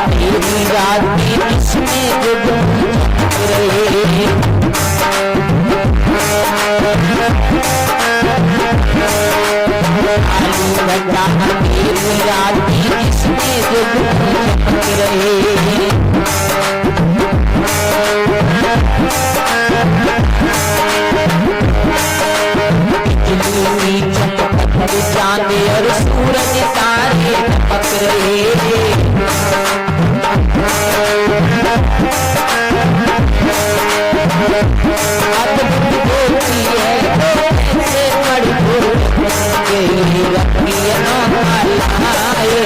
अंधेरी रात में इसमें जग रहे। आलू गड्ढा अंधेरी रात में इसमें जग रहे। बिजली चमक चांद और सूरज तारे टपक रहे। अद्भुत होती है से मजबूर के रखियनों लाए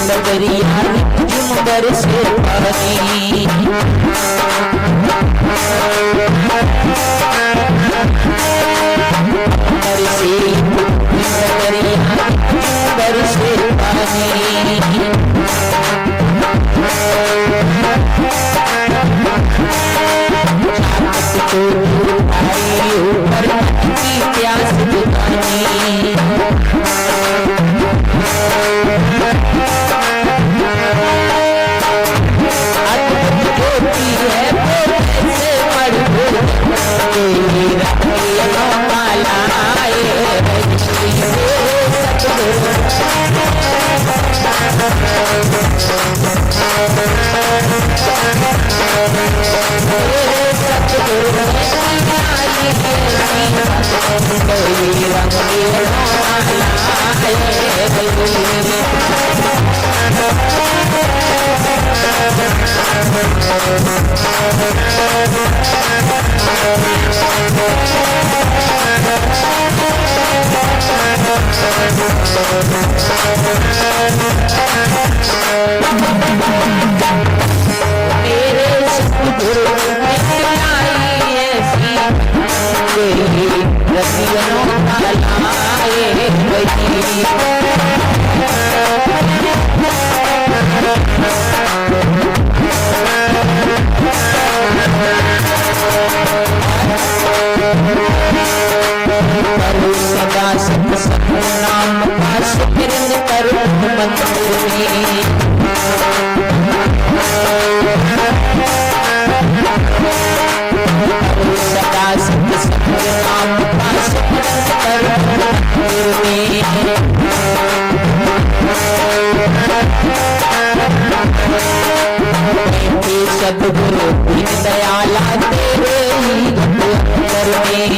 नगरिया जुमगर से पानी नगरिया जुमगर से पानी ऊपर की प्यास बुझानी। सदा नाम का सुमिरन करो मंदिर में। सदा नाम का सुमिरन करो मंदिर में। सद्गुरु दयाला तेरे ही अंदर में।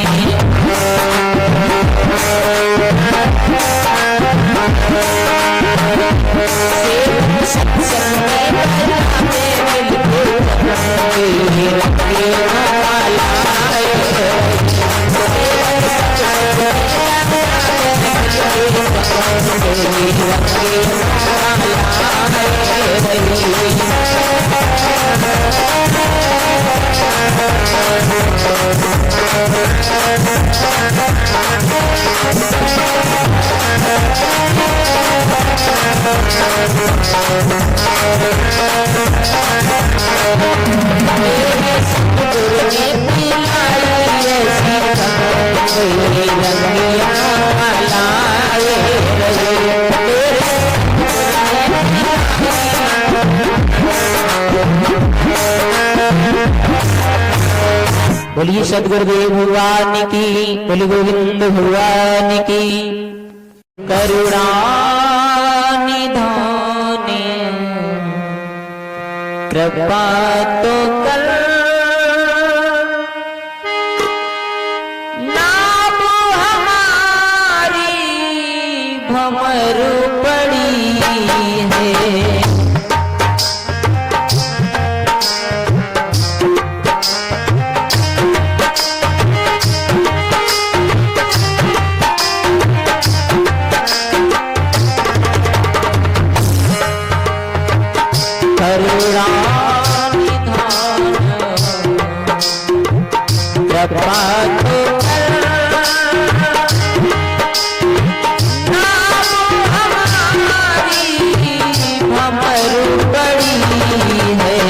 बोलिए सद्गुरुदेव भगवान की, बोलिए गोविंद भगवान की। करुणा निधान कृपा तो कर नाम हमारी भंवर पड़ी है। कृपा तो कर, नाम हमारी भंवर बड़ी है।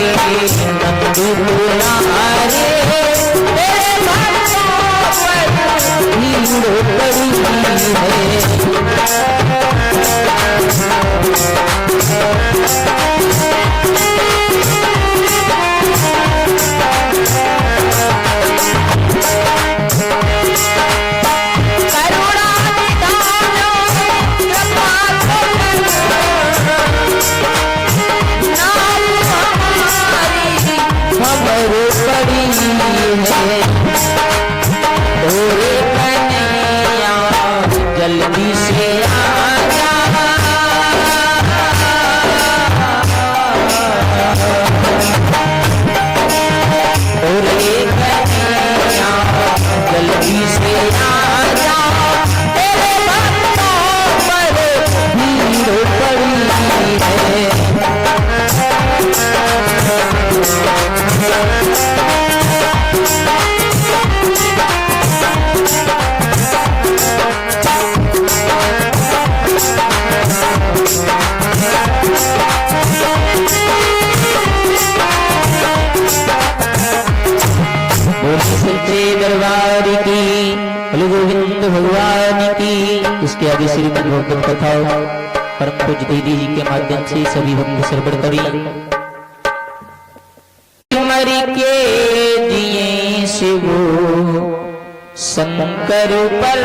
नंदू दुलारे तेरे भक्तों पर भीड़ पड़ी जल्दी से आजा जल्दी से आजा तेरे भक्तों पर भीड़ पड़ी है। दरबार की बोलो गोविंद भगवान की। इसके आगे श्रीमद् भागवत कथा परम पूज्य दीदी जी के माध्यम से सभी भक्त श्रवण करें। मर के जिए शिव शंकर पर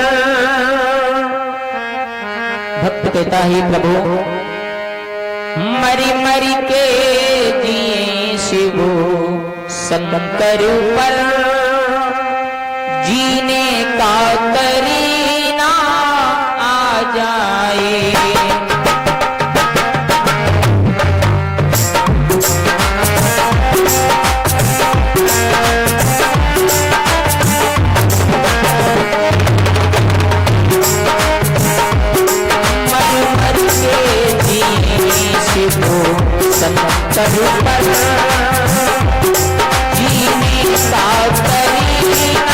भक्त कहता है प्रभु मरी मरी के जिए शिव शंकर पर जीने का करीना आ जाए। मर मर के जीने शिव शंकर पर जीने का करीना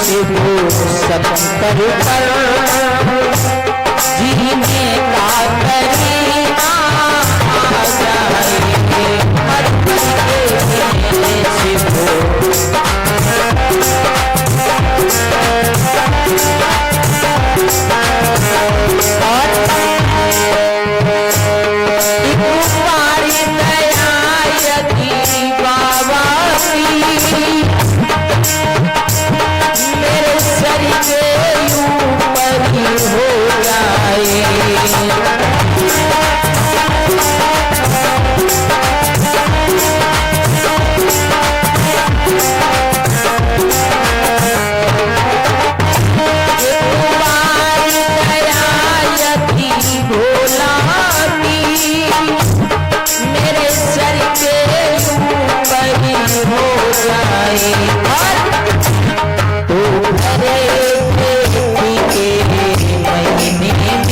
शिव शंकर पर जीने का करीना आ जाएंगे हर शिव मेरे सर के ऊपर ही हो जाए मेरे सर के ऊपर ही हो जाए तो हरे के महीने में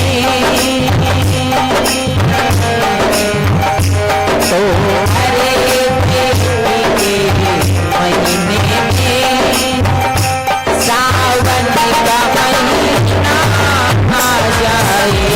तो हरे के महीने में सावन का महीना आ जाए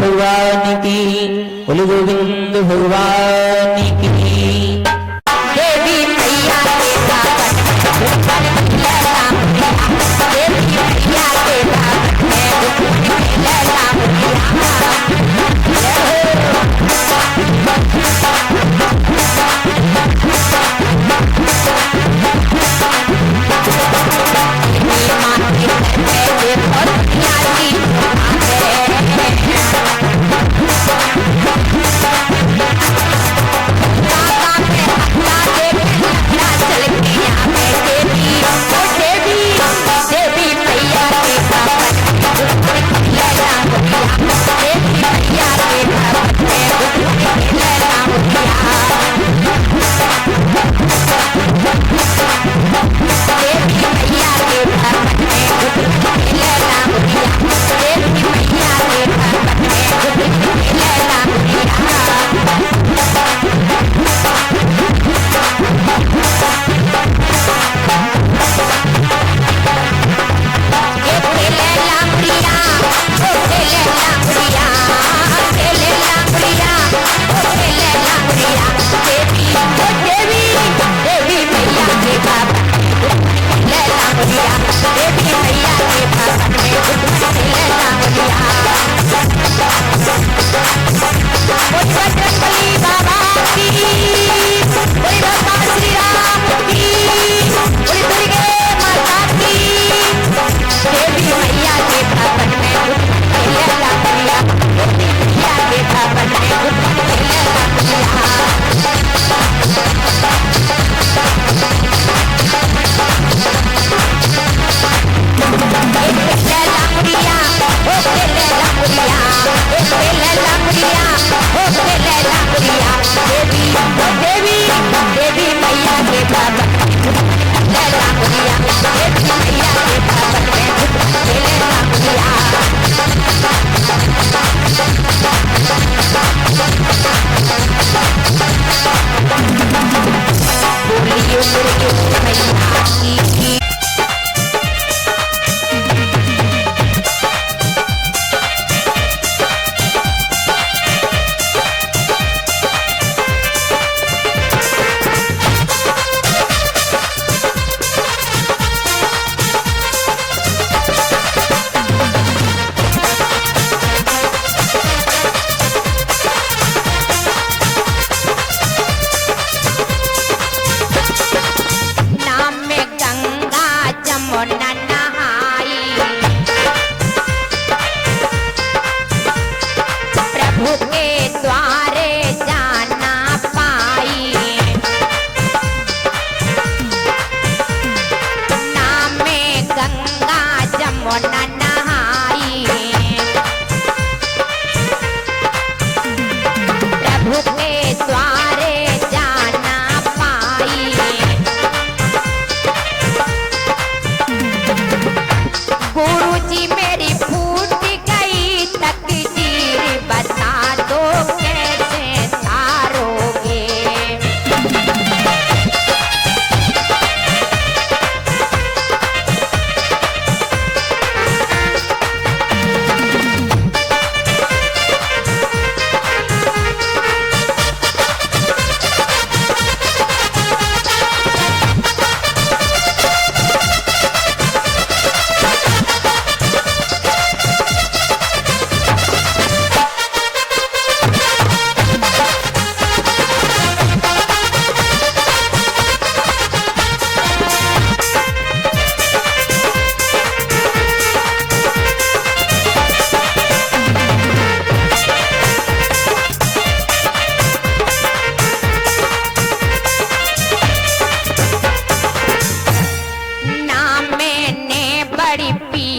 भगवान की बोले गोविंद भगवान की देवी मैया के साथ देवी मैया के साथ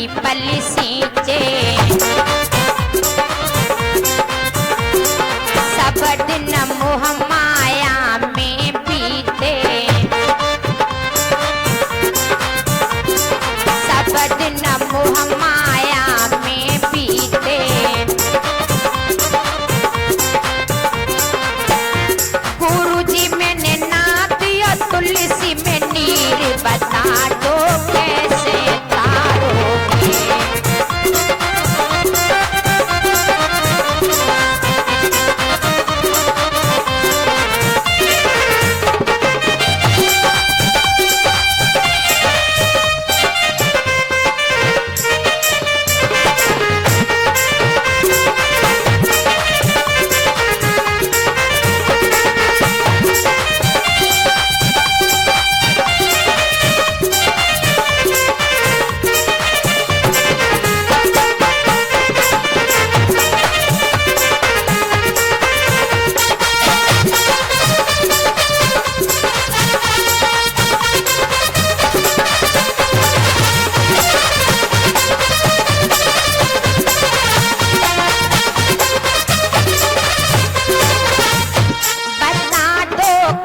पीपल सींचे सब दिन मोह माया में बीते सब दिन मोह माया में बीते गुरुजी मैंने नाथ या तुलसी में नीर बता दो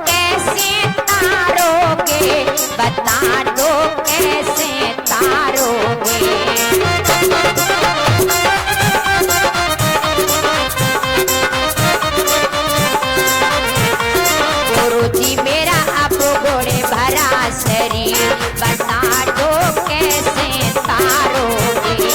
कैसे तारोगे बता दो कैसे तारोगे गुरुजी मेरा अब घोड़े भरा शरीर बता दो कैसे तारोगे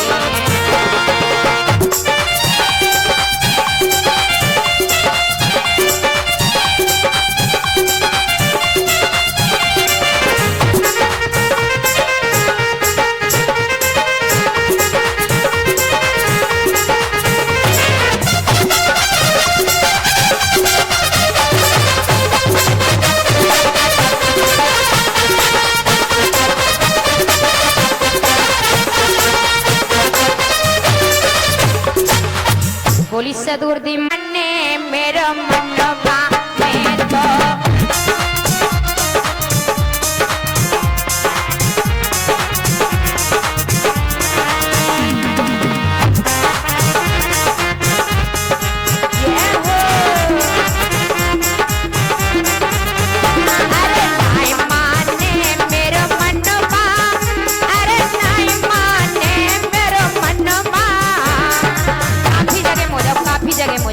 बोली सदूर दी मन्ने मेरा मनवा में तो जगह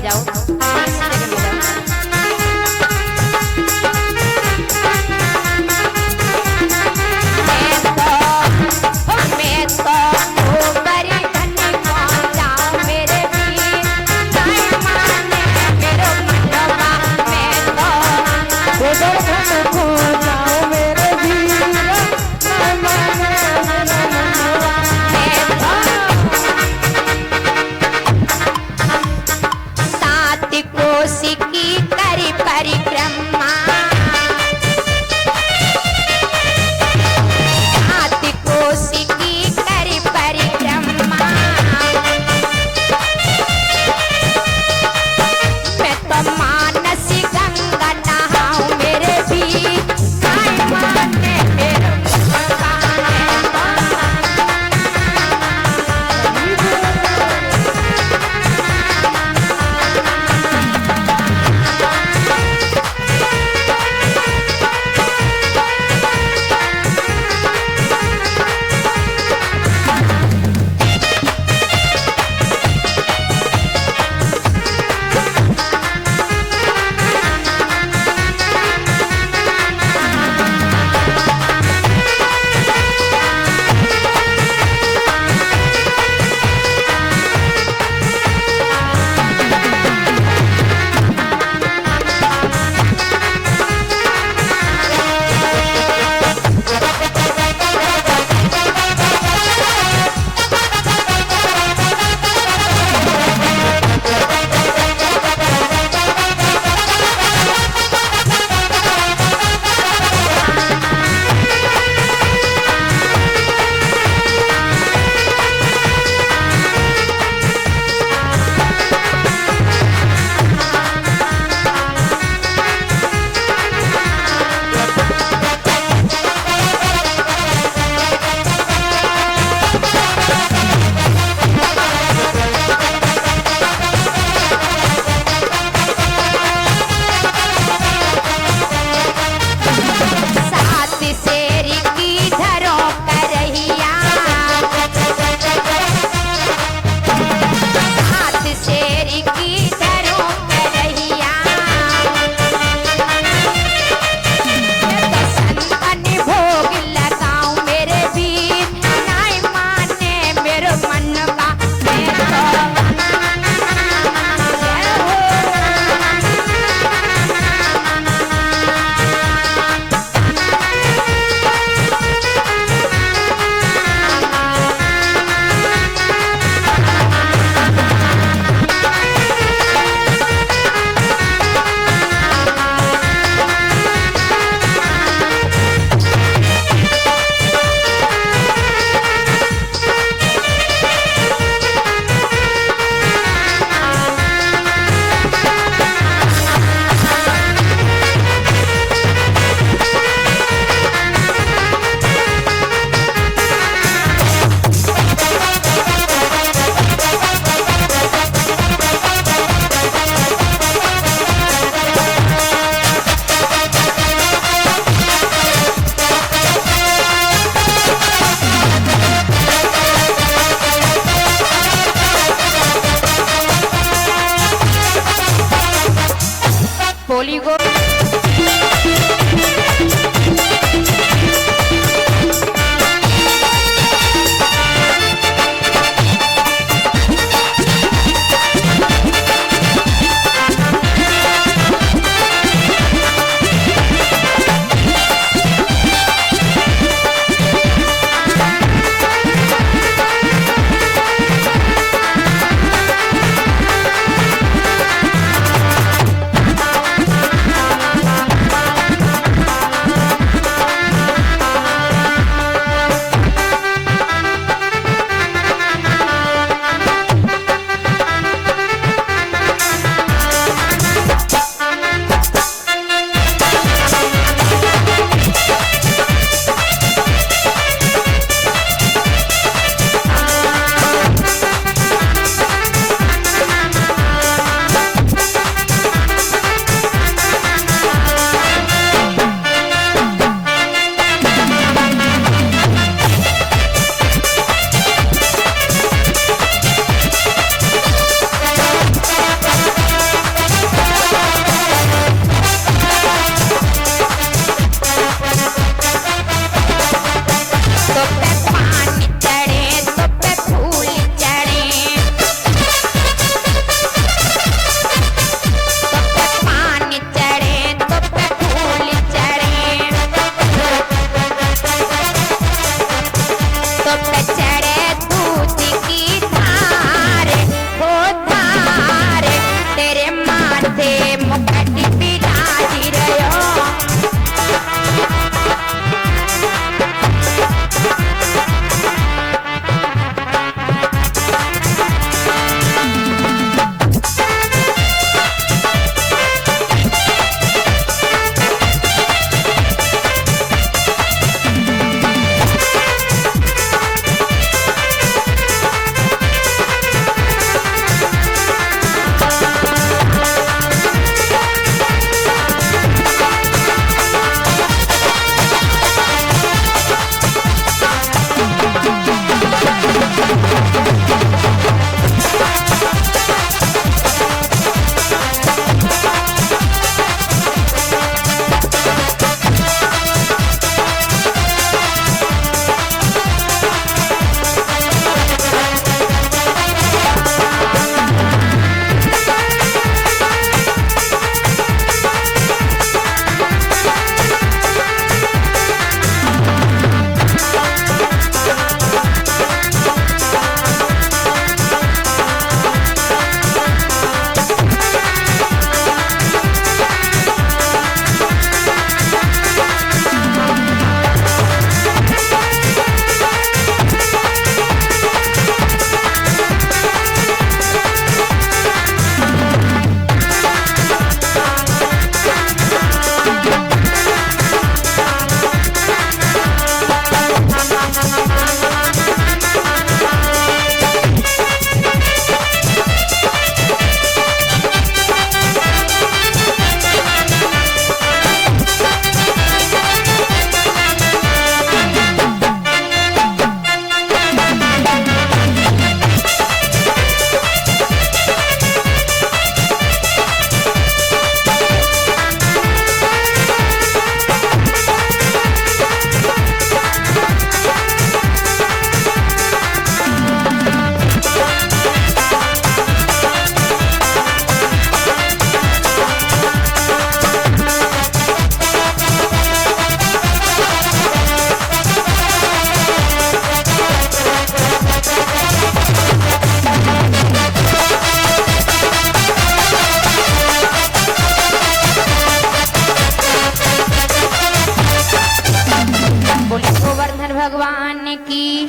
भगवान की।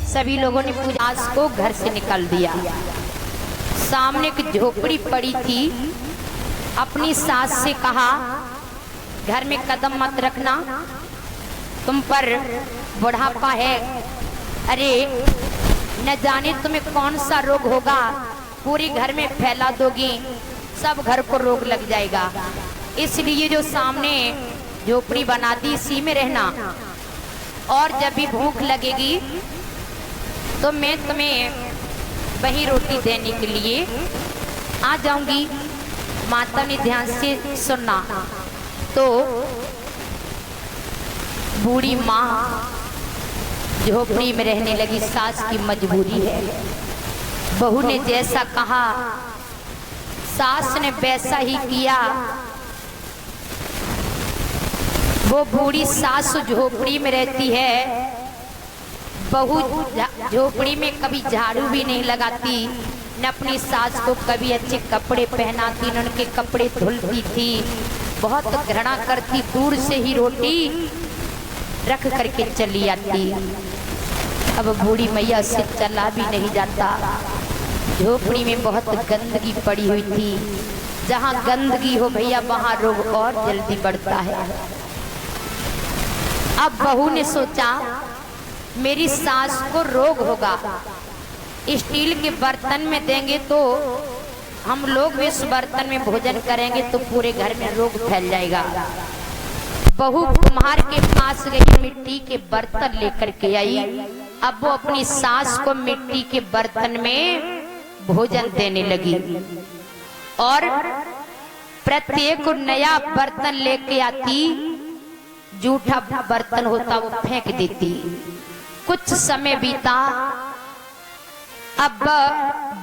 सभी लोगों ने पूजा को घर से निकाल दिया। सामने एक झोपड़ी पड़ी थी। अपनी सास से कहा, घर में कदम मत रखना, तुम पर बुढ़ापा है, अरे न जाने तुम्हें कौन सा रोग होगा, पूरे घर में फैला दोगी, सब घर को रोग लग जाएगा। इसलिए जो सामने झोपड़ी बना दी, इसी में रहना, और जब भी भूख लगेगी तो मैं तुम्हें वही रोटी देने के लिए आ जाऊंगी। माता ने ध्यान से सुना तो बूढ़ी माँ झोपड़ी में रहने लगी। सास की मजबूरी है। बहू ने जैसा कहा सास ने वैसा ही किया। वो बूढ़ी सास झोपड़ी में रहती है, बहू झोपड़ी में कभी झाड़ू भी नहीं लगाती, न अपनी सास को कभी अच्छे कपड़े पहनाती, न उनके कपड़े धुलती थी, बहुत घृणा करती, दूर से ही रोटी रख करके चली आती। अब बूढ़ी मैया से चला भी नहीं जाता। झोपड़ी में बहुत गंदगी पड़ी हुई थी। जहाँ गंदगी हो भैया वहाँ रोग और जल्दी बढ़ता है। अब बहू ने सोचा मेरी सास को रोग होगा, स्टील के बर्तन में देंगे तो हम लोग भी उस बर्तन में भोजन करेंगे तो पूरे घर में रोग फैल जाएगा। बहू कुम्हार के पास गई, मिट्टी के बर्तन लेकर के आई। अब वो अपनी सास को मिट्टी के बर्तन में भोजन देने लगी और प्रत्येक नया बर्तन लेके आती, जूठा बर्तन होता वो फेंक देती। कुछ समय बीता। अब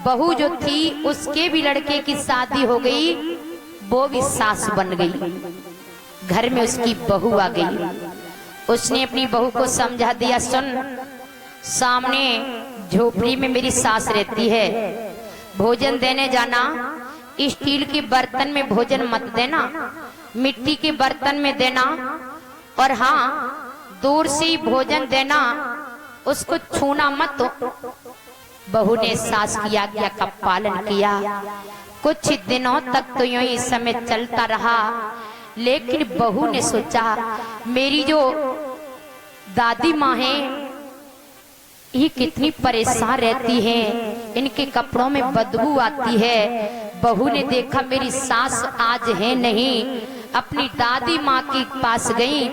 बहू जो थी उसके भी लड़के की शादी हो गई, वो भी सास बन गई। घर में उसकी बहू आ गई। उसने अपनी बहू को समझा दिया, सुन सामने झोपड़ी में मेरी सास रहती है, भोजन देने जाना, स्टील के बर्तन में भोजन मत देना, मिट्टी के बर्तन में देना, और हाँ दूर से भोजन देना, उसको छूना मत। बहू ने सास की आज्ञा का पालन किया। कुछ दिनों तक तो यूं ही समय चलता रहा, लेकिन बहू ने सोचा मेरी जो दादी माँ है ये कितनी परेशान रहती हैं, इनके कपड़ों में बदबू आती है। बहू ने देखा मेरी सास आज है नहीं, अपनी दादी माँ के पास गई,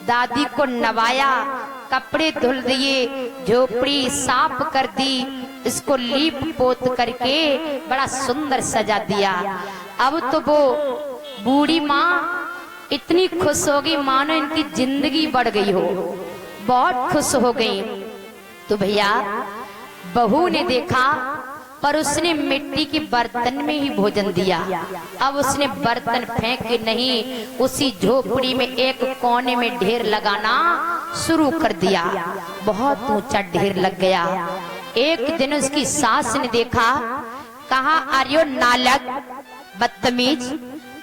दादी को नवाया, कपड़े धुल दिए, झोपड़ी साफ कर दी, इसको लीप पोत करके बड़ा सुंदर सजा दिया। अब तो वो बूढ़ी माँ इतनी खुश हो गई मानो इनकी जिंदगी बढ़ गई हो, बहुत खुश हो गई। तो भैया बहू ने देखा पर उसने मिट्टी के बर्तन में ही भोजन दिया। अब उसने बर्तन फेंक के नहीं, उसी झोपड़ी में एक कोने में ढेर लगाना शुरू कर दिया। बहुत ऊंचा ढेर लग गया। एक दिन उसकी सास ने देखा, कहा अरे नालक बदतमीज,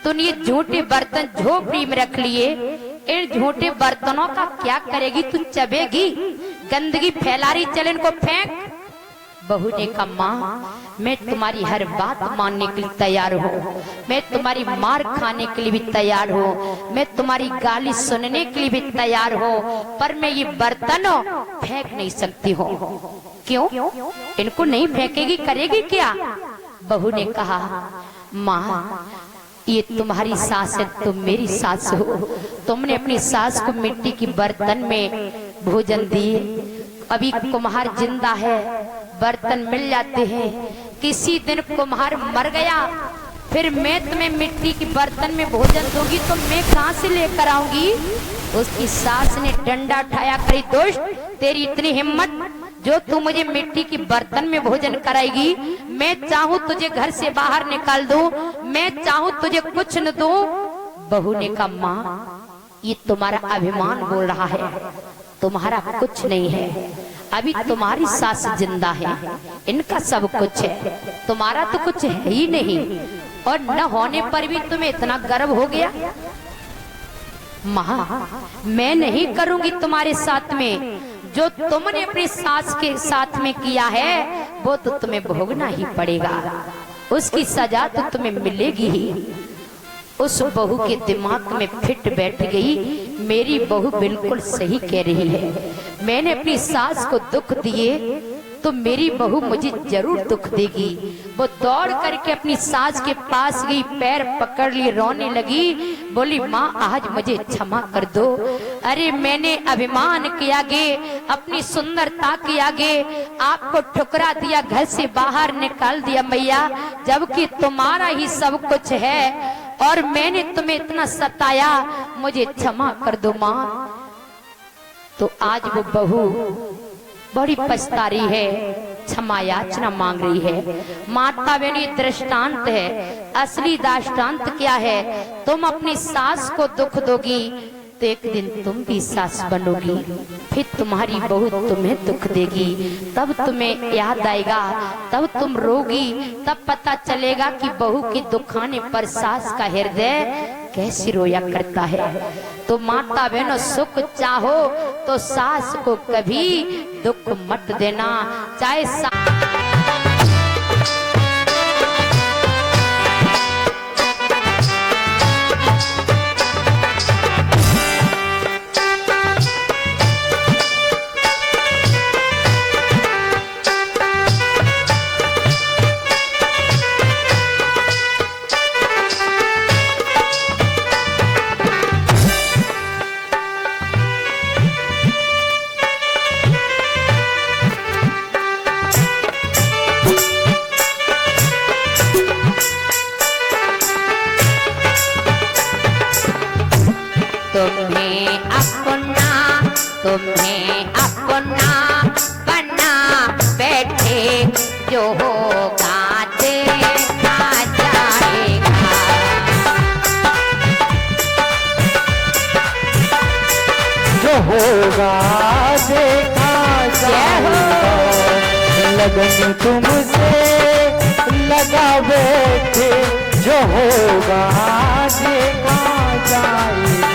तूने ये झूठे बर्तन झोपड़ी में रख लिए, इन झूठे बर्तनों का क्या करेगी, तू चबेगी, गंदगी फैला रही, चल इनको फेंक। बहू ने कहा माँ मैं तुम्हारी हर बात मानने के लिए तैयार हूँ, मैं तुम्हारी मार खाने के लिए भी तैयार हूँ, मैं तुम्हारी गाली सुनने के लिए भी तैयार हूँ, पर मैं ये बर्तन फेंक नहीं सकती हूँ। क्यों? इनको नहीं फेंकेगी, करेगी क्या? बहू ने कहा माँ ये तुम्हारी सास है, तुम मेरी सास हो, तुमने अपनी सास को मिट्टी की बर्तन में भोजन दिए, अभी कुम्हार जिंदा है, बर्तन मिल जाते हैं, किसी दिन कुम्हार मर गया फिर मैं तुम्हें मिट्टी की बर्तन में भोजन दूंगी तो मैं कहां से लेकर आऊंगी। उसकी सास ने डंडा उठाया, करी दोस्त तेरी इतनी हिम्मत जो तू मुझे मिट्टी की बर्तन में भोजन कराएगी, मैं चाहूं तुझे घर से बाहर निकाल दूं, मैं चाहूं तुझे कुछ न दूं। बहू ने कहा माँ ये तुम्हारा अभिमान बोल रहा है, तुम्हारा कुछ नहीं है, अभी तुम्हारी सास जिंदा है, इनका सब कुछ है, तुम्हारा तो कुछ है ही नहीं, और न होने पर भी तुम्हें इतना गर्व हो गया। माँ मैं नहीं करूंगी तुम्हारे साथ में, जो तुमने अपनी सास के साथ में किया है वो तो तुम्हें भोगना ही पड़ेगा, उसकी सजा तो तुम्हें मिलेगी ही। उस बहू के दिमाग में फिट बैठ गई, मेरी बहू बिल्कुल सही कह रही है, मैंने अपनी सास को दुख दिए तो मेरी बहू मुझे जरूर दुख देगी। वो दौड़ करके अपनी सास के पास गई, पैर पकड़ ली, रोने लगी, बोली माँ आज मुझे क्षमा कर दो। अरे मैंने अभिमान के आगे, अपनी सुंदरता के आगे आपको ठुकरा दिया, घर से बाहर निकाल दिया मैया, जबकि तुम्हारा ही सब कुछ है और मैंने तुम्हें इतना सताया, मुझे क्षमा कर दो माँ। तो आज वो बहू बड़ी पछता रही है, क्षमा याचना मांग रही है। माता बहनी दृष्टांत है, असली दृष्टांत क्या है? तुम अपनी सास को दुख दोगी तो एक दिन तुम भी सास बनोगी, फिर तुम्हारी बहू तुम्हें दुख देगी, तब तुम्हें याद आएगा, तब तुम रोगी, तब पता चलेगा कि बहू की दुखाने पर सास का हृदय कैसे रोया करता है। तो माता बहनों सुख चाहो तो सास को कभी दुख मत देना, चाहे तुम्हें अपना बना बैठे, जो होगा देखा जाएगा। जो होगा देखा जाएगा, लगन तुमसे लगा बैठे, जो होगा देखा जाएगा।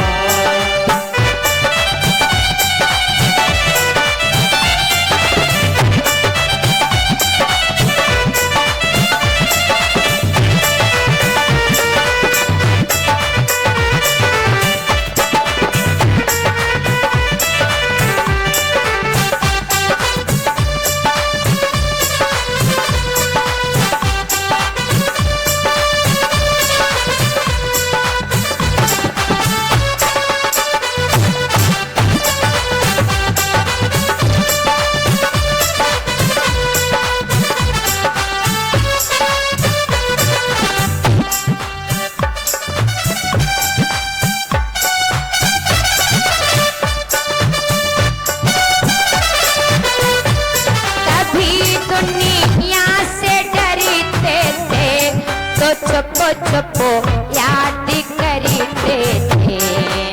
छुपो याद करते थे,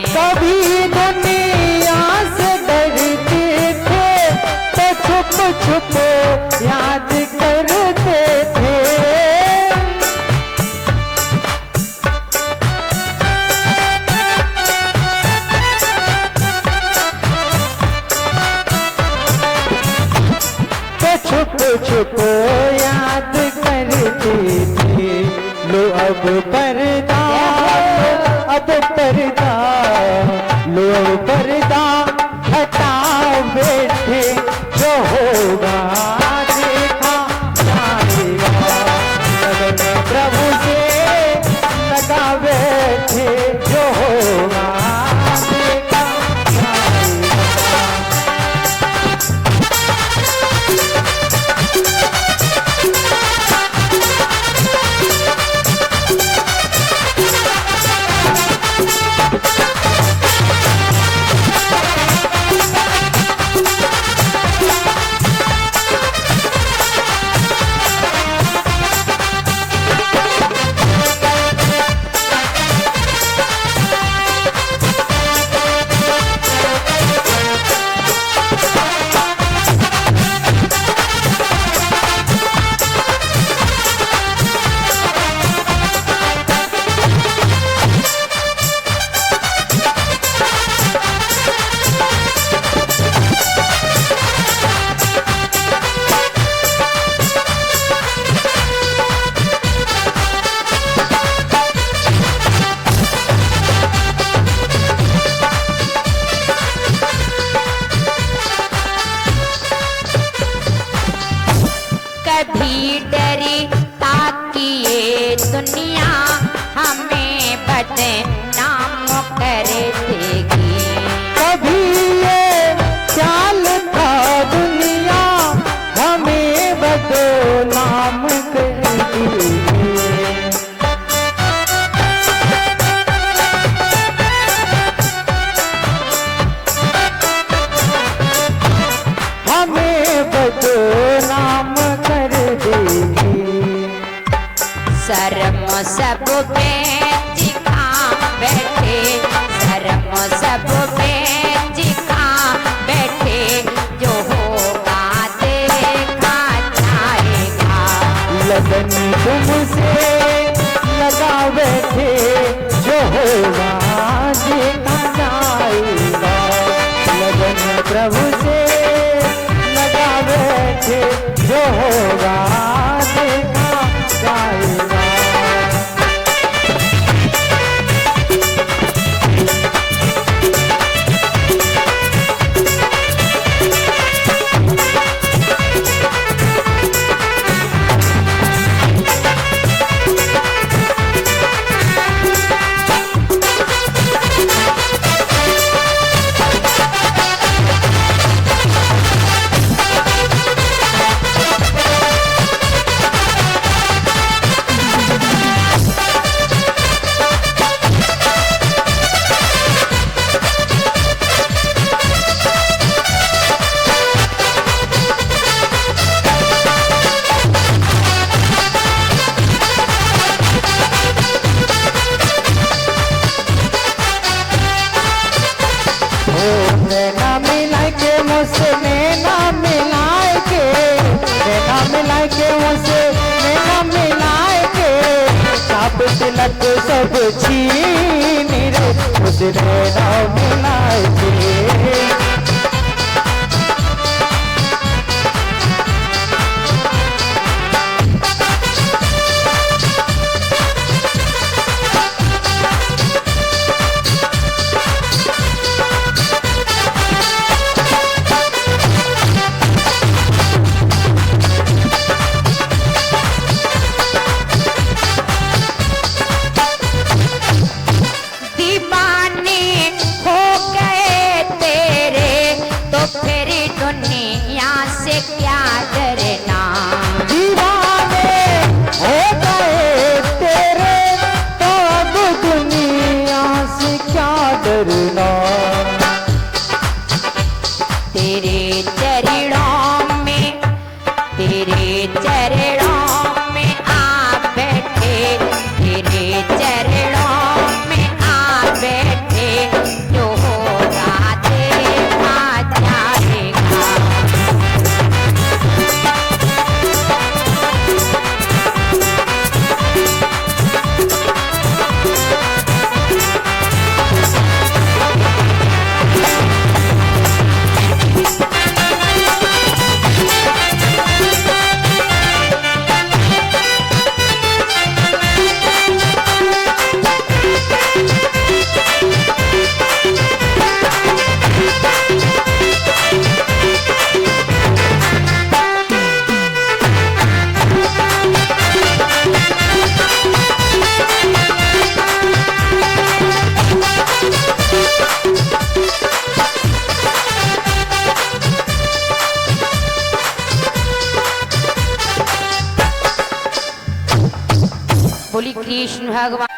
कभी दुनिया से डरते थे तो छुप छुप याद करते थे। तो छुप छुप याद करते थे। लो अब पर्दा, अब पर्दा, लो अब पर्दा हटा बैठे, जो होगा देखा जाएगा। लगन प्रभु से लगा बैठे, जो होगा देखा जाएगा। शर्म सब बेच बैठे, शर्म सब बेच बैठे, जो होगा देखा जाएगा। लगन तुमसे लगा बैठे, जो होगा देखा जाएगा। लगन प्रभु से लगा बैठे, जो होगा देखा जाएगा। नैना मिलाए के मुझसे, नैना मिलाए के, नैना मिलाए के मुझसे, नैना मिलाए के, साप तिलक सब छीन रे, उस नैना मिलाए के। दुनिया से क्या डरना, दीवाने हो गए तेरे, तो अब दुनिया से क्या डरना। तेरे चरणों में, तेरे चरणों में आ बैठे, तेरे चरणों में आ बैठे, जो होगा देखा जाएगा। बोली कृष्ण भगवान।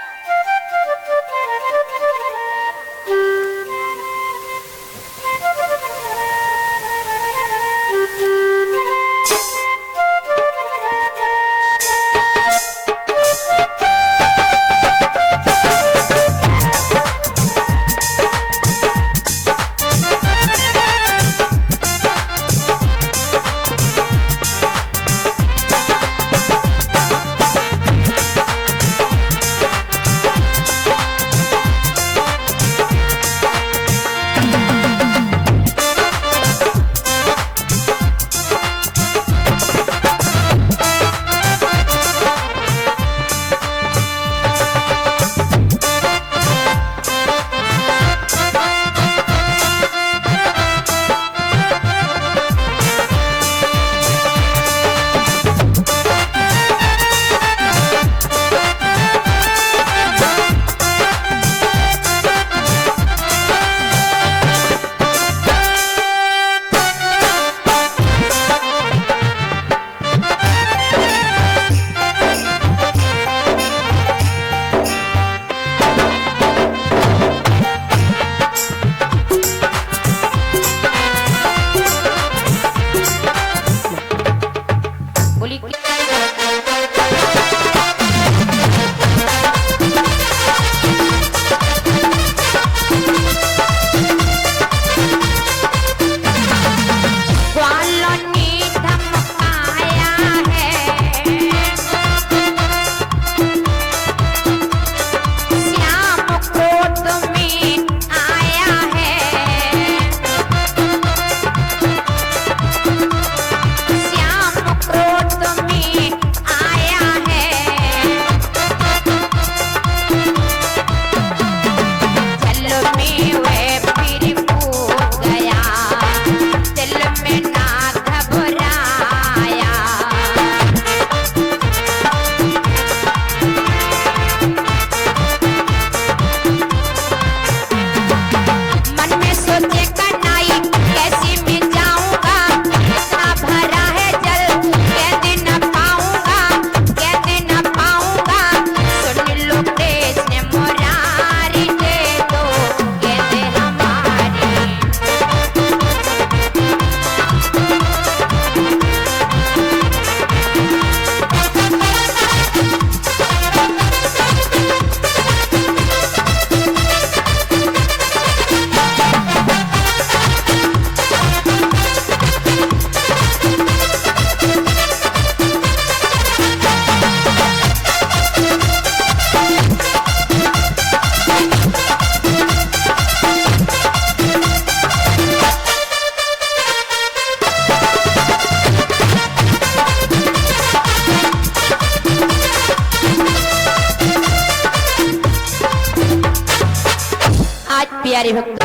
प्यारे भक्त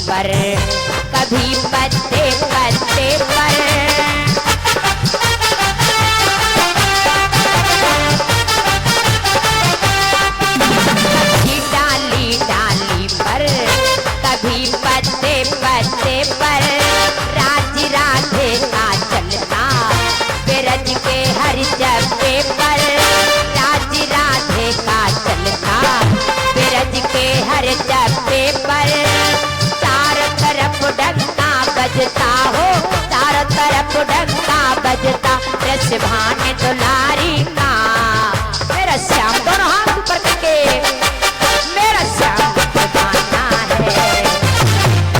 पर कभी पत्ते पत्ते पर कभी डाली डाली पर कभी पत्ते पत्ते पर राज राधे का चलता बिरज के हर जगह पर राज राधे का चलता बिरज के हर जगह पर डंका बजता हो चारों तरफ डंका बजता रस भाने दुलारी का मेरा श्याम दोनों हाथ ऊपर करके मेरा श्याम दीवाना है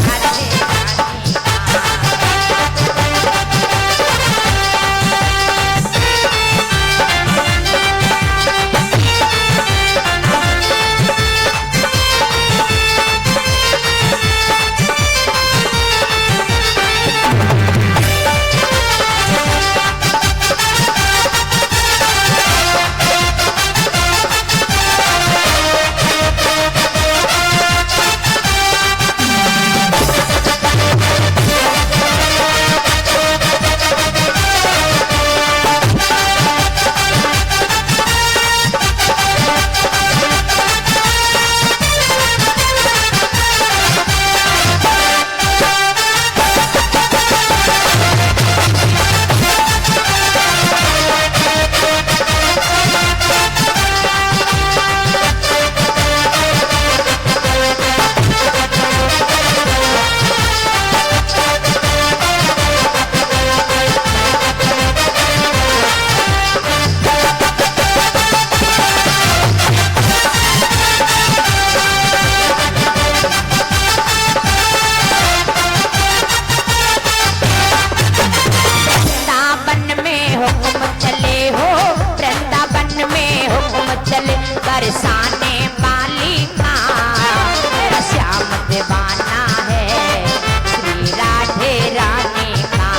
बरसाने वाली का मेरा श्याम दीवाना है श्री राधे रानी का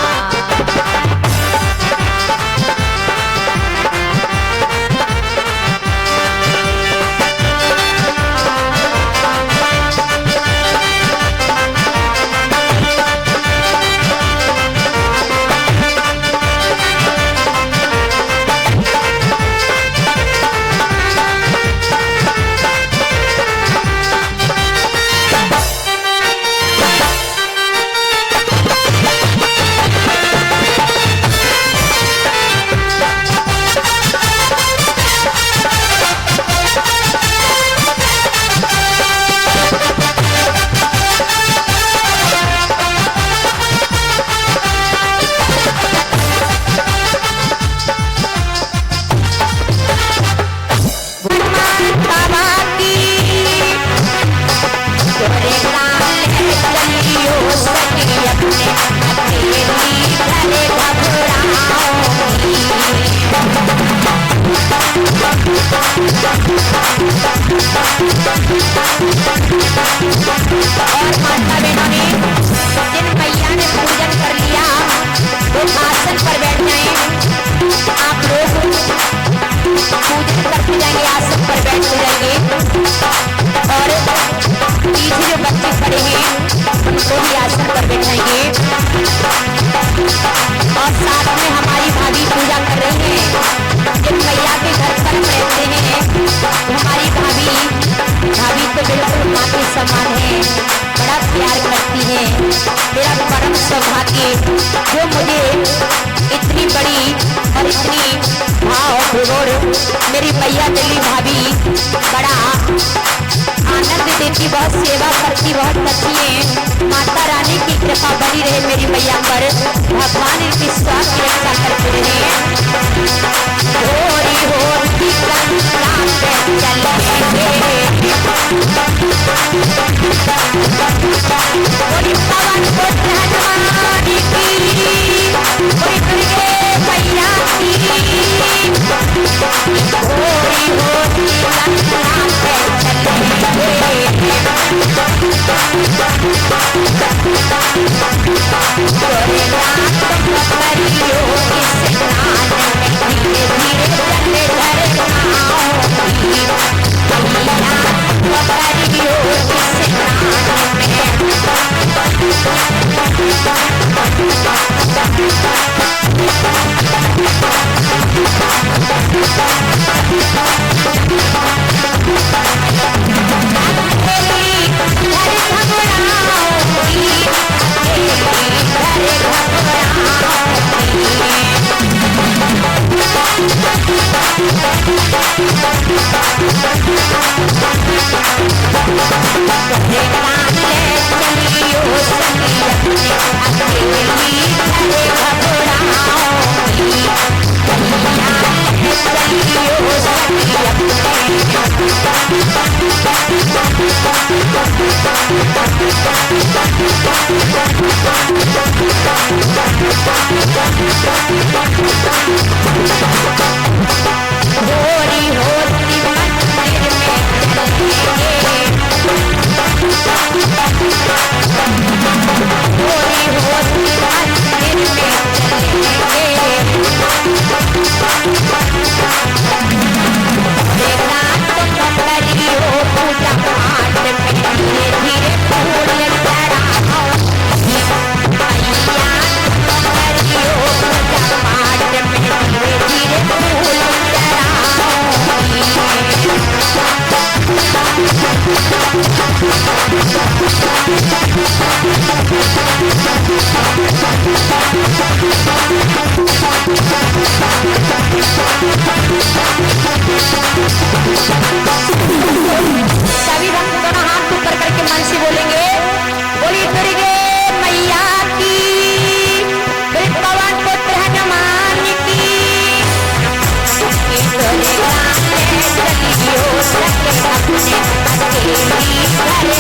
घबराओ और माता बहनों ने जिन मैया ने पूजन कर लिया वो आसन पर बैठ जाएं। आप लोग पूजन करते जाएंगे, आसन पर बैठते जाएंगे और पीछे जो बच्चे खड़े हैं उनको भी आसन पर बैठाएंगे। और साथ में हमारी भाभी पूजा कर रही है। जिन मैया के घर पर हम रहते हैं हमारी भाभी तो बिल्कुल माँ के समान है, बड़ा प्यार करती है। मेरा परम सौभाग्य जो मुझे इतनी बड़ी और इतनी भाव और मेरी मैया दिल्ली भाभी बड़ा आनंद देती, बहुत सेवा करती, बहुत अच्छी है। माता रानी की कृपा बनी रहे मेरी मैया पर, भगवान इनकी स्वास्थ्य की रक्षा करते रहे। होरी होरी गंगा पे चलेंगे, होरी पवन पुत्र हनुमानी की, होरी दुर्गे मैया की। होरी होरी गंगा पे चलेंगे, गोरे नाथ पकड़ियो इस नान में, धीरे धीरे चले धरे पाँव की। नाथ पकड़ियो इस नान में, होरी होरी मंदिर में चलेंगे, होरी होरी मंदिर में चलेंगे। नाथ पकड़ियो पूजा पाठ में, धीरे धीरे फूल चढ़ाओ। मैया पकड़ियो पूजा पाठ में, धीरे धीरे फूल चढ़ाओ। सभी भक्त दोनों हाथ ऊपर करके मन से बोलेंगे, बोली दुर्गे मैया की, फिर पवन पुत्र हनुमान की। चलियो सके अपने अकेली घरे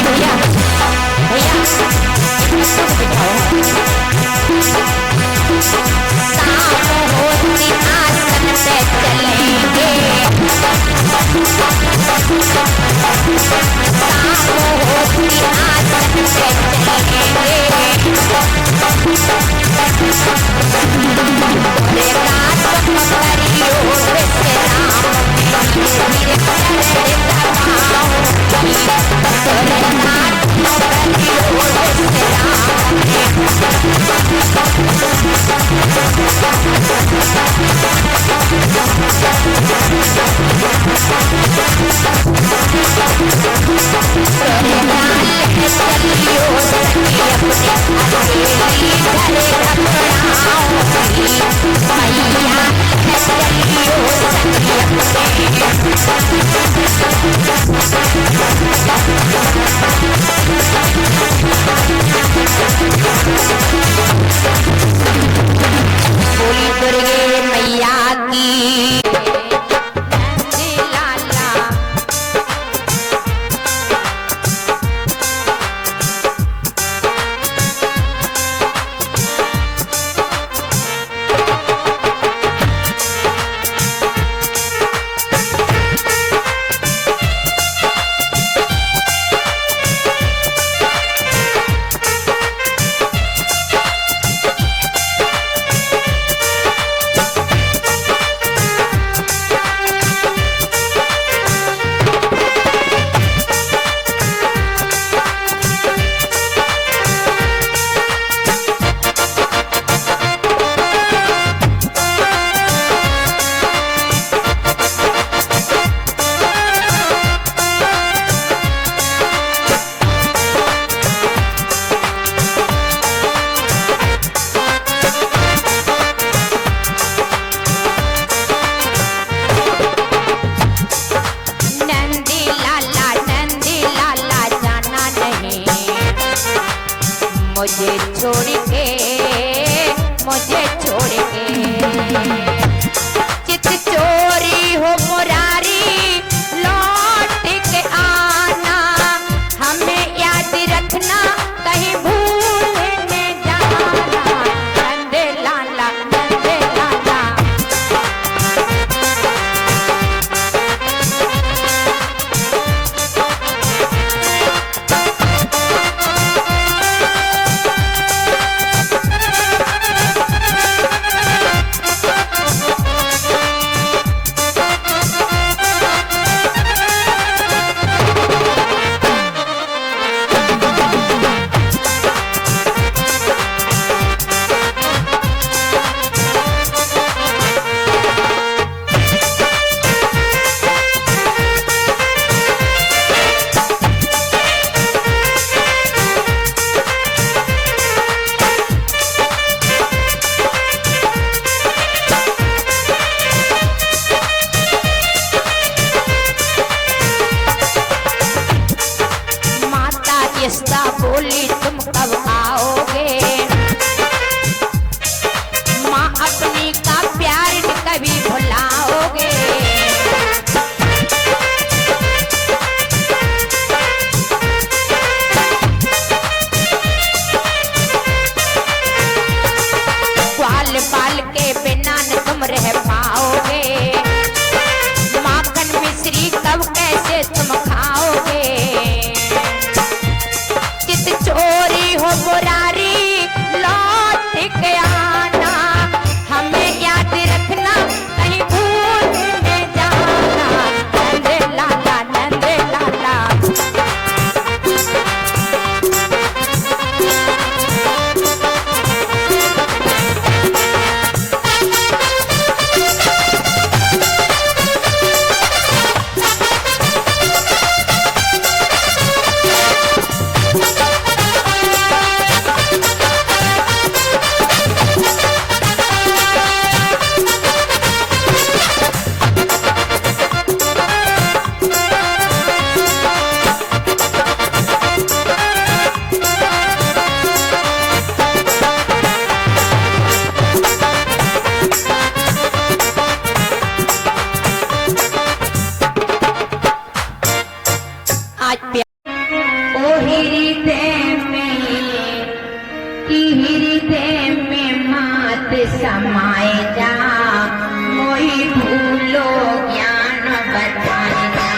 भैया भैया शाम होती आसन पे चलेंगे, शाम होती आसन पे चलेंगे। गोरे नाथ पकड़ियो इस नाम में, धीरे धीरे चले पाँव की। गोरे नाथ पकड़ियो इस नाम में, छोड़ के, मुझे छोड़ के। चित चोरी हो मुरारी लौट के आना, हमें याद रखना कहीं भूल न जाना। नंदे लाला नंदे लाला। यस्ता बोली तुम कब आओगे, माँ अपनी का प्यार कभी भुलाओगे। ग्वाल बाल के बिना न तुम रह पाओगे, माखन मिश्री कब कैसे तुम खाओगे। चोरी हो मुरारी लौट के आना, हमें याद रखना कहीं भूल न जाना। नंदे लाला नंदे लाला। हृदय में मात समाए जा, मोहि भूलो ज्ञान बताए जा।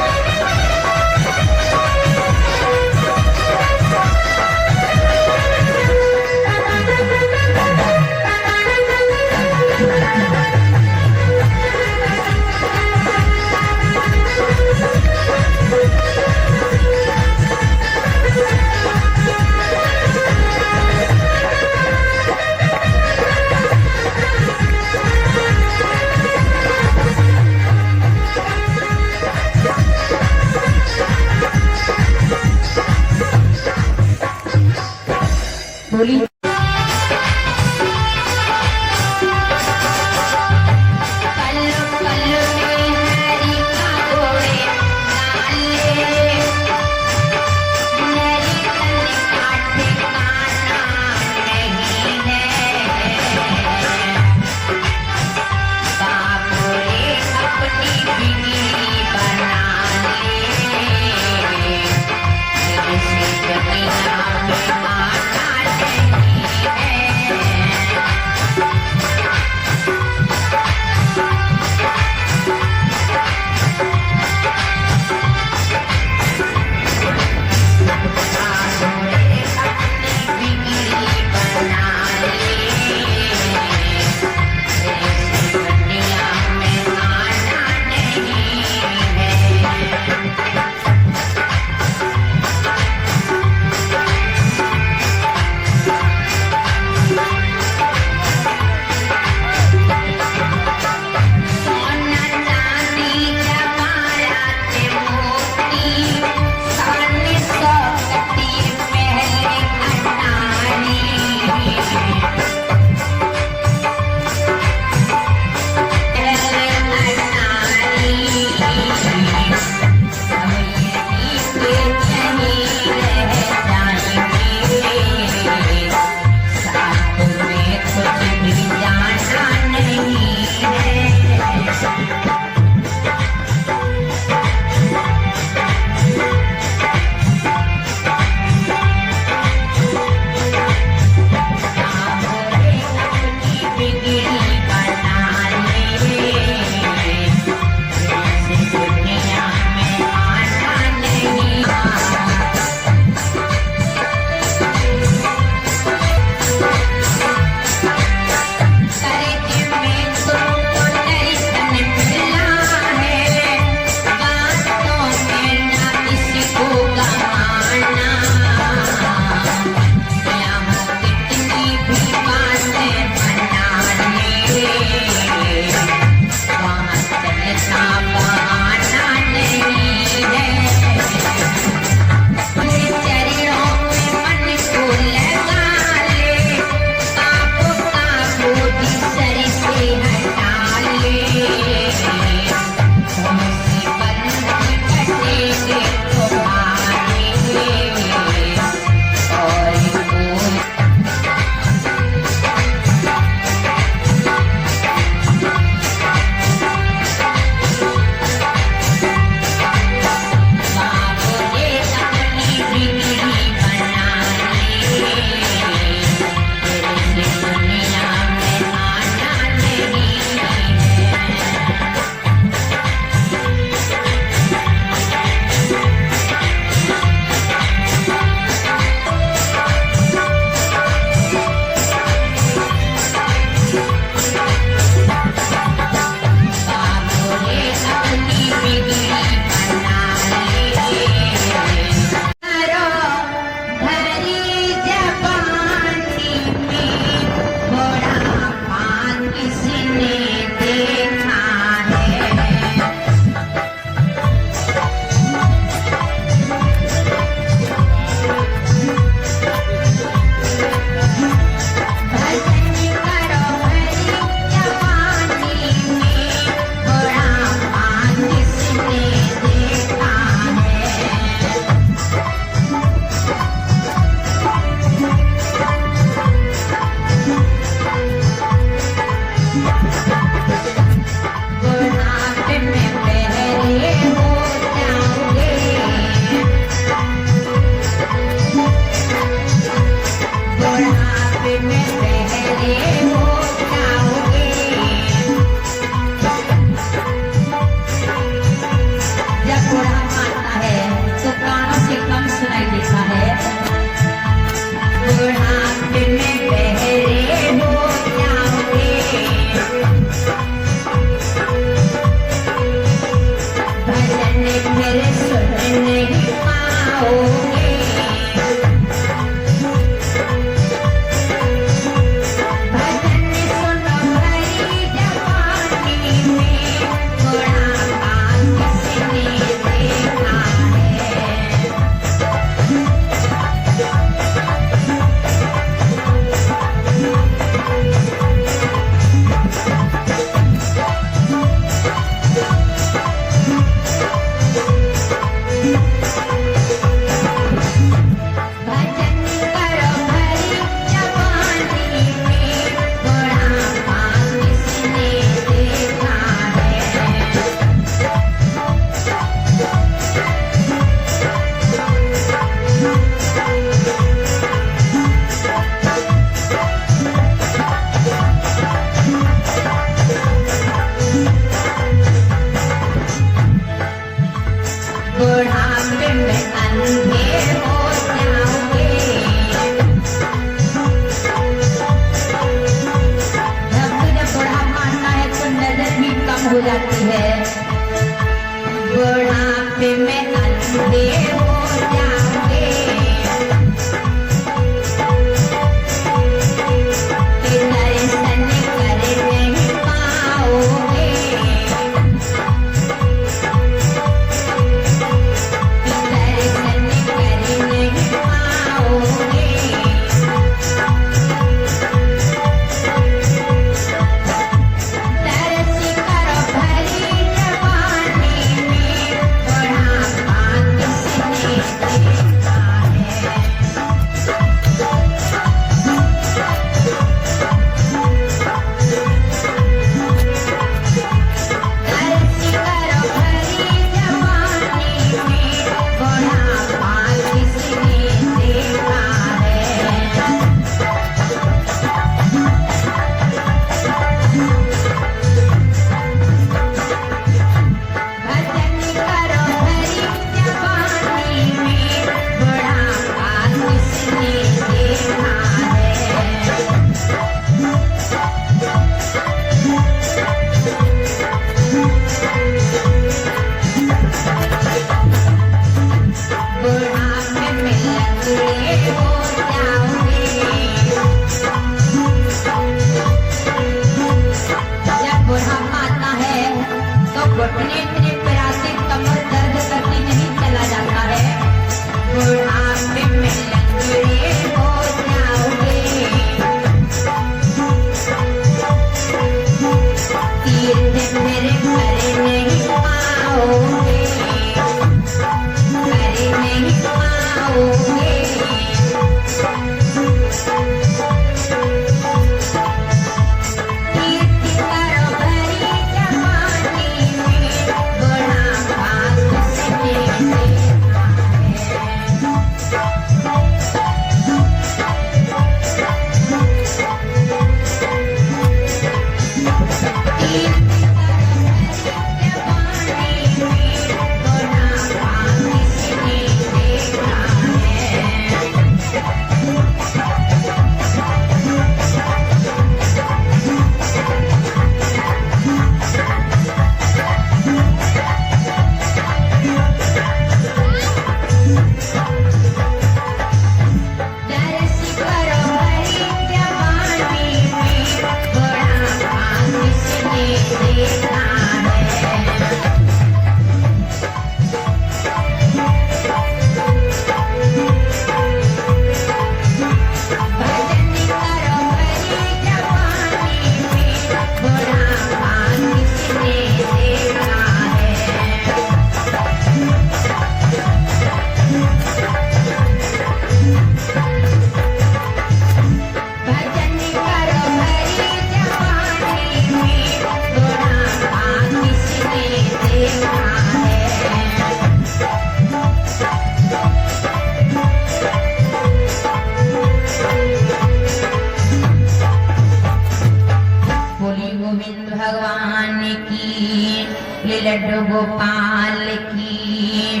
लड्डू गोपाल की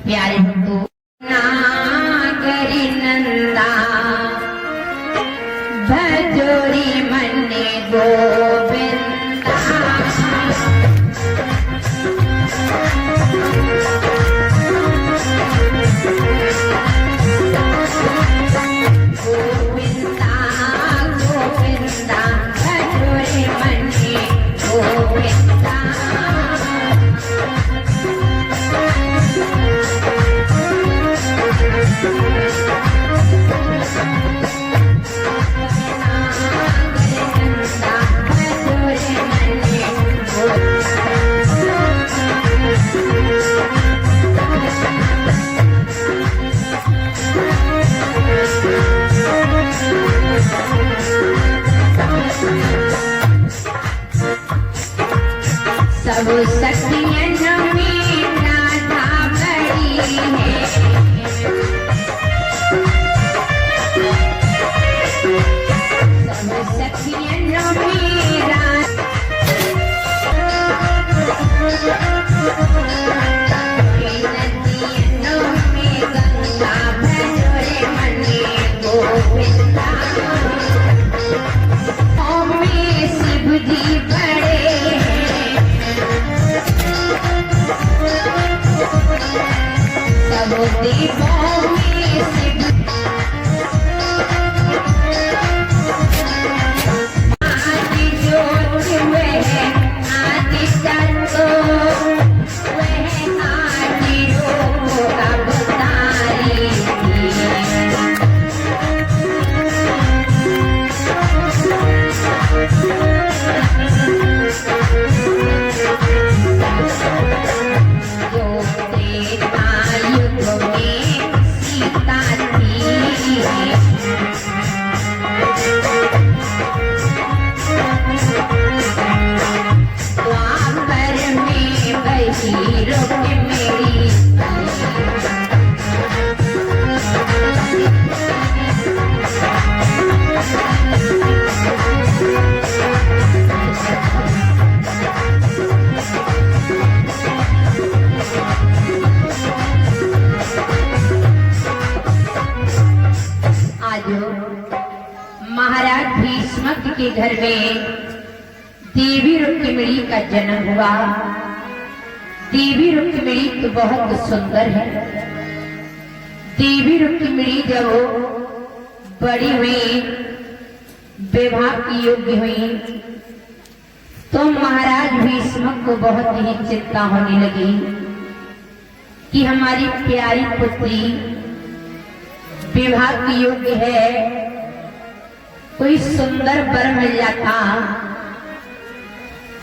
प्यारे भक्तों नागरी नंदा भजोरी मन्ने गोविंदा गोविंदा गोविंदा भजोरी मन्ने गोविंदा सब सखियन में राधा बड़ी है सब सखियन में नदियों में गंगा भजोरे मन्ने गोविंदा में शिव जी बड़े सब देवों में शिव आदि ज्योत वह आदि तत्व वह आदि रूप अवतारी जो त्रेता युग में सीता थी द्वापर में वही रुक्मिणी आज महाराज भीष्मक के घर में देवी रुक्मिणी का जन्म हुआ। देवी रुक्मिणी तो बहुत सुंदर है। देवी रुक्मिणी जब बड़ी हुई विवाह की योग्य हुई तो महाराज भीष्मक को बहुत ही चिंता होने लगी कि हमारी प्यारी पुत्री विवाह की योग्य है, कोई सुंदर वर मिल जाता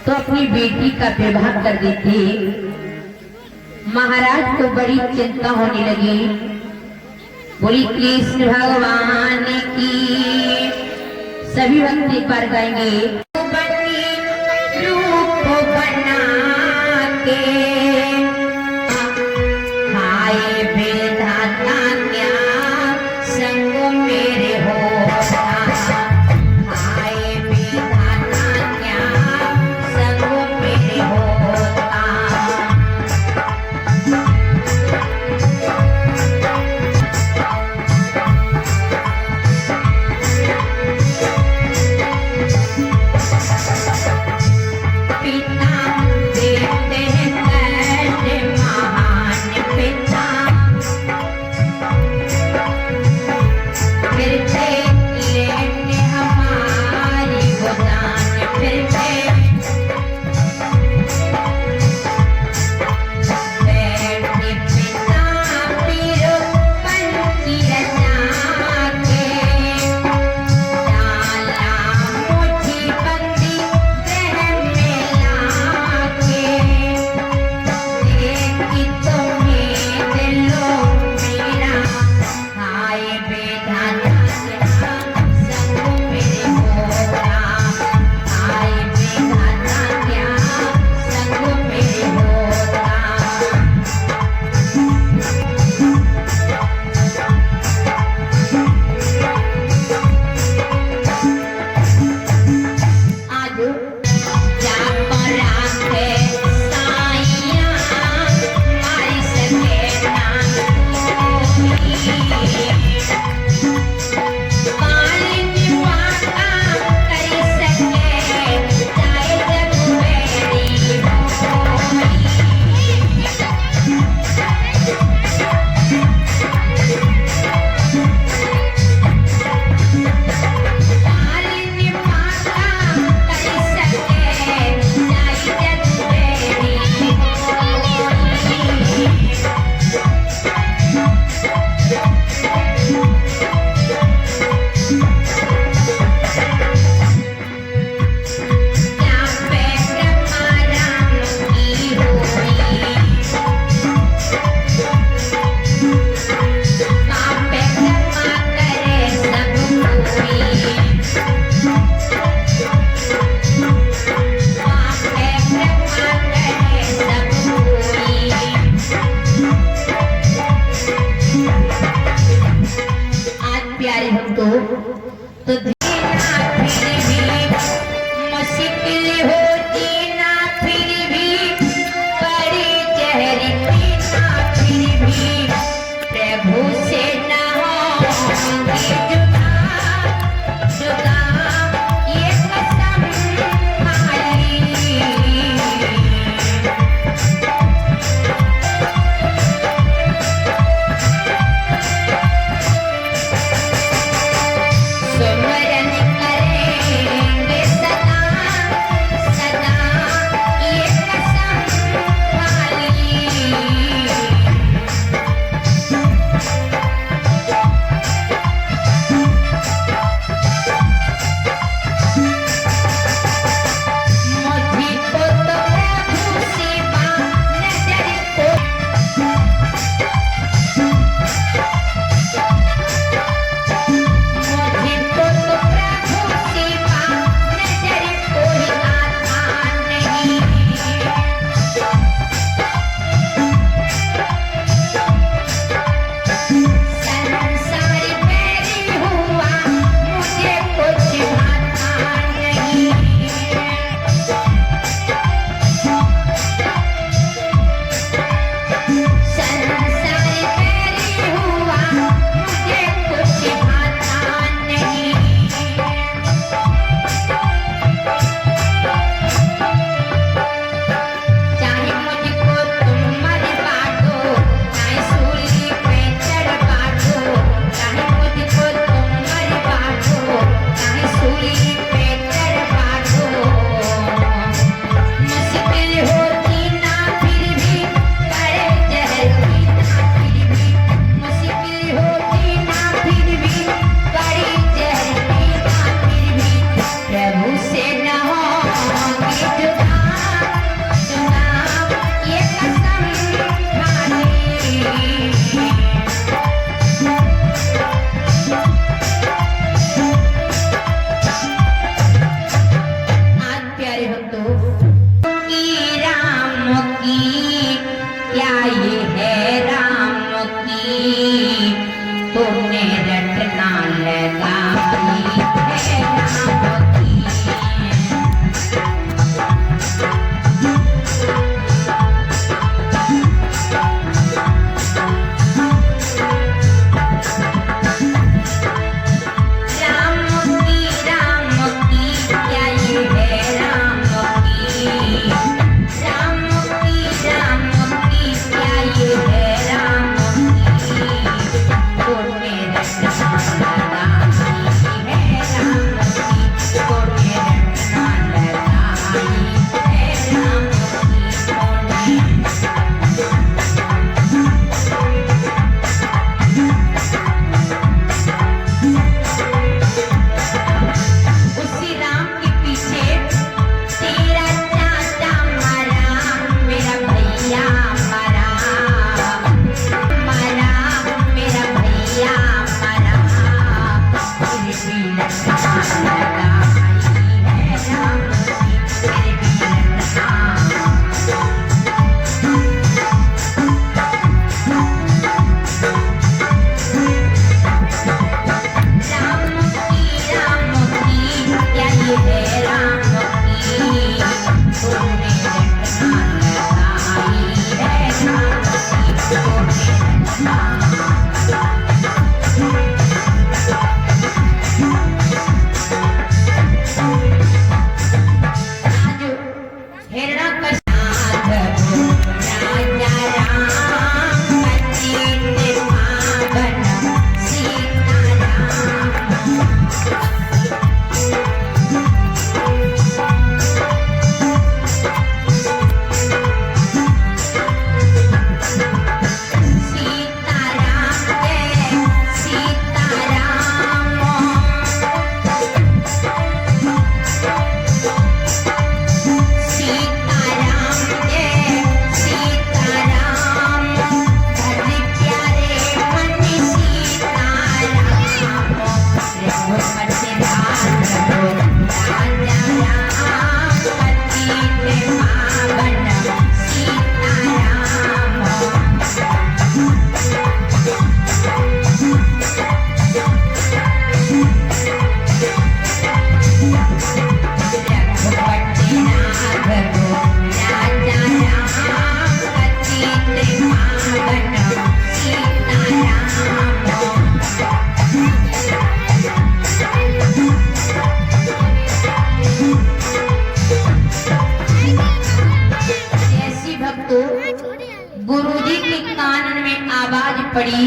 तो अपनी बेटी का विवाह कर देते। महाराज को बड़ी चिंता होने लगी। बोली कृष्ण भगवान की सभी भक्ति पर गाएंगे। रूप बना के आए विधाता क्या संग मेरे होता, आए विधाता क्या संग मेरे होता। पिता देते हैं गुरुजी के कान में आवाज पड़ी,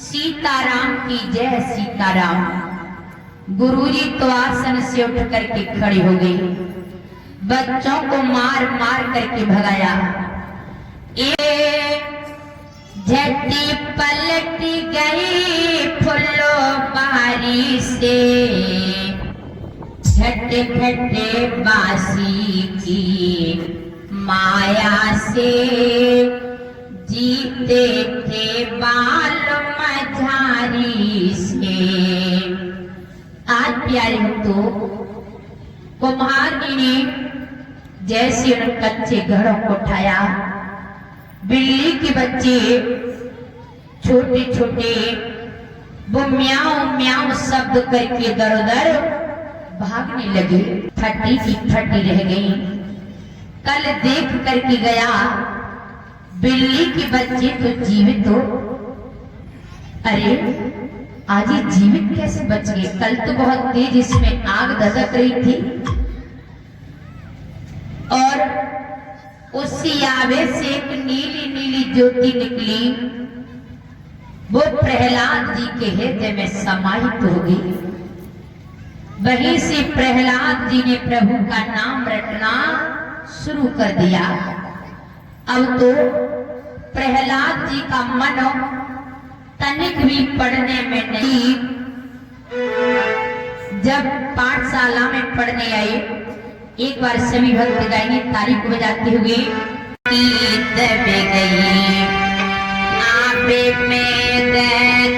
सीताराम की जय सीताराम। गुरुजी तो आसन से उठ करके खड़ी हो गई, बच्चों को मार मार करके भगाया। ये झटी पलट गई फुल्लो बारी से, झटे झटे बासी की माया से, जीते थे बाल मझारी से। आज प्यारे भक्तों, कुम्हार जी ने जैसे उन कच्चे घरों को उठाया, बिल्ली के बच्चे छोटे छोटे वो म्याऊ म्याऊ शब्द करके दर दर भागने लगे। फटी की फटी रह गई। कल देख करके गया बिल्ली के बच्चे तो जीवित हो, अरे आज ये जीवित कैसे बच गए? कल तो बहुत तेज इसमें आग दधक रही थी और उसी आवे से एक नीली नीली ज्योति निकली, वो प्रहलाद जी के हृदय में समाहित हो गई। वहीं से प्रहलाद जी ने प्रभु का नाम रटना शुरू कर दिया। अब तो प्रहलाद जी का मन तनिक भी पढ़ने में नहीं। जब पाठशाला में पढ़ने आए, एक बार सभी भक्त गाएंगे ताली को बजाते हुए। गीत में गई आपे में दरिया,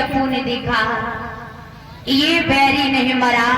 अपू ने देखा ये बैरी नहीं मरा,